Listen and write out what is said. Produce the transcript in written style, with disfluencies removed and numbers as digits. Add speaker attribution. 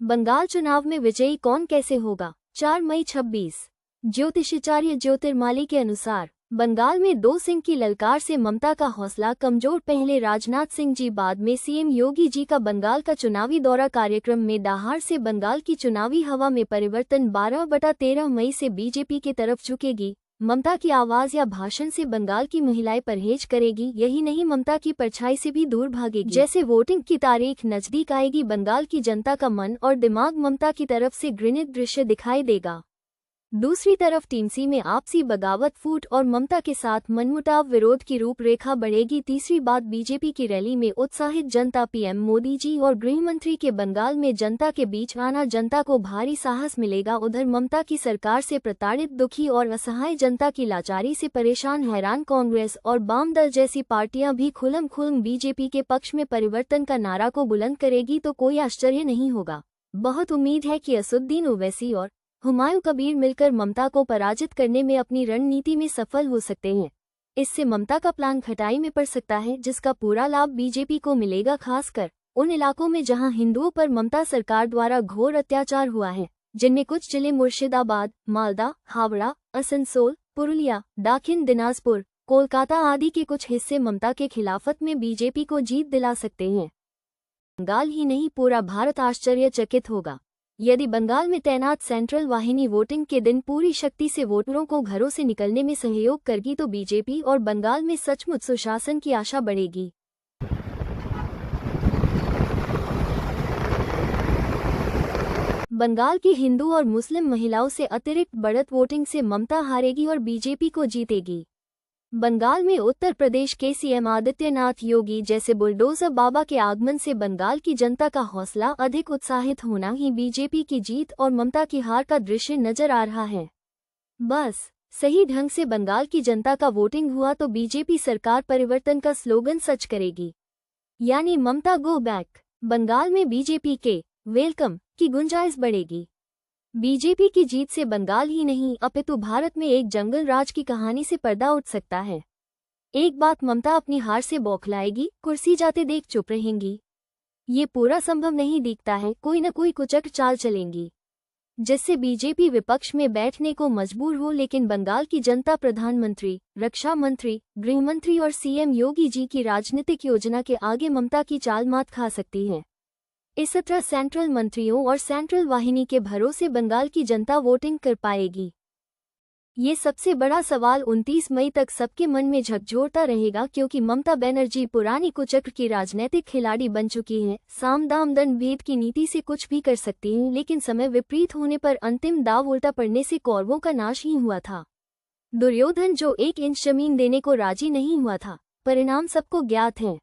Speaker 1: बंगाल चुनाव में विजयी कौन कैसे होगा? 4 मई 26। ज्योतिषाचार्य ज्योतिर्माली के अनुसार बंगाल में 2 सिंह की ललकार से ममता का हौसला कमजोर। पहले राजनाथ सिंह जी, बाद में सीएम योगी जी का बंगाल का चुनावी दौरा। कार्यक्रम में दाहाड़ से बंगाल की चुनावी हवा में परिवर्तन। 12/13 मई से बीजेपी की तरफ झुकेगी। ममता की आवाज या भाषण से बंगाल की महिलाएं परहेज करेगी। यही नहीं, ममता की परछाई से भी दूर भागेगी। जैसे वोटिंग की तारीख नजदीक आएगी, बंगाल की जनता का मन और दिमाग ममता की तरफ से घृणित दृश्य दिखाई देगा। दूसरी तरफ टीएमसी में आपसी बगावत, फूट और ममता के साथ मनमुटाव, विरोध की रूपरेखा बढ़ेगी। तीसरी बात, बीजेपी की रैली में उत्साहित जनता, पीएम मोदी जी और गृहमंत्री के बंगाल में जनता के बीच आना, जनता को भारी साहस मिलेगा। उधर ममता की सरकार से प्रताड़ित, दुखी और असहाय जनता की लाचारी से परेशान हैरान कांग्रेस और वाम दल जैसी पार्टियां भी खुल्म बीजेपी के पक्ष में परिवर्तन का नारा को बुलंद करेगी, तो कोई आश्चर्य नहीं होगा। बहुत उम्मीद है कि असदुद्दीन ओवैसी और हुमायूं कबीर मिलकर ममता को पराजित करने में अपनी रणनीति में सफल हो सकते हैं। इससे ममता का प्लान खटाई में पड़ सकता है, जिसका पूरा लाभ बीजेपी को मिलेगा, खासकर उन इलाकों में जहां हिंदुओं पर ममता सरकार द्वारा घोर अत्याचार हुआ है, जिनमें कुछ जिले मुर्शिदाबाद, मालदा, हावड़ा, आसनसोल, पुरुलिया, दक्षिण दिनाजपुर, कोलकाता आदि के कुछ हिस्से ममता के खिलाफत में बीजेपी को जीत दिला सकते हैं। बंगाल ही नहीं, पूरा भारत आश्चर्यचकित होगा यदि बंगाल में तैनात सेंट्रल वाहिनी वोटिंग के दिन पूरी शक्ति से वोटरों को घरों से निकलने में सहयोग करेगी, तो बीजेपी और बंगाल में सचमुच सुशासन की आशा बढ़ेगी। बंगाल की हिंदू और मुस्लिम महिलाओं से अतिरिक्त बढ़त वोटिंग से ममता हारेगी और बीजेपी को जीतेगी। बंगाल में उत्तर प्रदेश के सीएम आदित्यनाथ योगी जैसे बुलडोजर बाबा के आगमन से बंगाल की जनता का हौसला अधिक उत्साहित होना ही बीजेपी की जीत और ममता की हार का दृश्य नजर आ रहा है। बस सही ढंग से बंगाल की जनता का वोटिंग हुआ तो बीजेपी सरकार परिवर्तन का स्लोगन सच करेगी, यानी ममता गो बैक। बंगाल में बीजेपी के वेलकम की गुंजाइश बढ़ेगी। बीजेपी की जीत से बंगाल ही नहीं, अपितु भारत में एक जंगल राज की कहानी से पर्दा उठ सकता है। एक बात, ममता अपनी हार से बौखलाएगी, कुर्सी जाते देख चुप रहेंगी। ये पूरा संभव नहीं दिखता है, कोई न कोई कुचक चाल चलेंगी, जिससे बीजेपी विपक्ष में बैठने को मजबूर हो। लेकिन बंगाल की जनता प्रधानमंत्री, रक्षा मंत्री, गृहमंत्री और सीएम योगी जी की राजनीतिक योजना के आगे ममता की चाल मात खा सकती है। इस तरह सेंट्रल मंत्रियों और सेंट्रल वाहिनी के भरोसे बंगाल की जनता वोटिंग कर पाएगी। ये सबसे बड़ा सवाल 29 मई तक सबके मन में झकझोरता रहेगा, क्योंकि ममता बनर्जी पुरानी कुचक्र की राजनीतिक खिलाड़ी बन चुकी हैं। साम दाम दंड भेद की नीति से कुछ भी कर सकती हैं, लेकिन समय विपरीत होने पर अंतिम दाव उल्टा पड़ने से कौरवों का नाश ही हुआ था। दुर्योधन जो 1 इंच जमीन देने को राजी नहीं हुआ था, परिणाम सबको ज्ञात है।